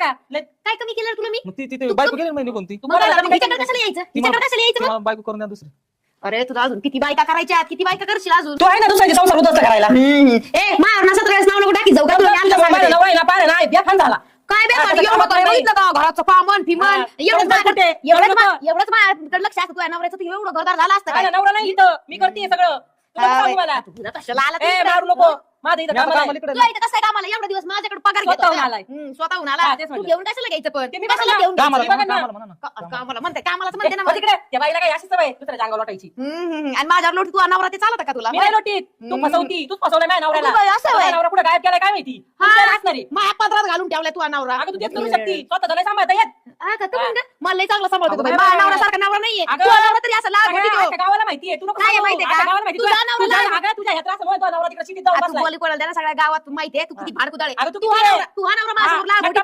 का? काय कमी केलं तुला मी? मग ती तिथे बायको गेली ना निघून ती तिच्याकडे कशाला यायचं? तिच्याकडे कशाला यायचं मग? मला बायको करून द्या दुसरी. अरे तुला अजून किती बायका करायच्या? किती बायका करशील अजून? तू आहे ना दुसऱ्याची संसार उद्ध्वस्त करायला. मार ना 17 वेळेस नाव नको टाकी जाऊ का तुला मी आणलं सांगते. नवरा पारे नाही बेफान झाला. काय बे आता एवढं काय काय बघितलं का घराचं कामन फिमन एवढंच माझ्याकडे लक्ष असतं तुझ्या नवऱ्याचं तू एवढं घरदार झाला असतं काय? नवरा नाही इथं मी करते सगळं. तुला सांगू मला तुला कशाला आला ए मारू नको माझं इथं मी आता कामाला कामाला आहे. इकडे तुला इथं कसं आहे कामाला एवढे दिवस माझ्याकडे पगार घेतो स्वतःहून का? आलाय. स्वतःहून आला हा, तेच तू म्हणलं. घेऊन कशाला घ्यायचं पण ते मी कशाला बघा घेऊन ना. कामाला घ्यायचं? बघा ना. म्हणा ना. कामाला म्हणते कामालाच म्हणते ना हो मग. तिकडे त्या बाईला काय अशी सवय दुसऱ्या अंगावर लोटायची. आणि माझ्यावर लोट तू अनावरा ते चालत का तुला? मी नाही लोटीत तू फसवती तूच फसवलाय माझ्या नवऱ्याला. अगं बाई, असं माझा होय. नवरा कुठे गायब केलाय काय माहिती. हा. तुमच्या असणार आहे. माझ्या पदरात घालून ठेवलाय तू अनावरा. अगं तू तेच करू शकती स्वतः नाही सांभाळता येत. मला लई चांगला सांभाळतो अगं बाई. बाई, माझ्या बाई, नवऱ्यासारखा नवरा नाहीये. अगं, तू अनावरा तरी असं लाज सगळ्या वाटते अख्ख्या गावाला माहितीये तू नको काय सांगू. माहितीये का? अख्ख्या गावाला माहिती. तुझा नवरा तुझ्या ह्या त्रासामुळे तुझा नवरा तिकडे शिटीत जाऊन तू बसलाय. बोली कोणाला द्या ना सगळ्या गावात माहितीये तू किती भाडकुदाळे. अगं तू तू किती अनावरा माझ्यासमोर लाज वाटते. हट्टा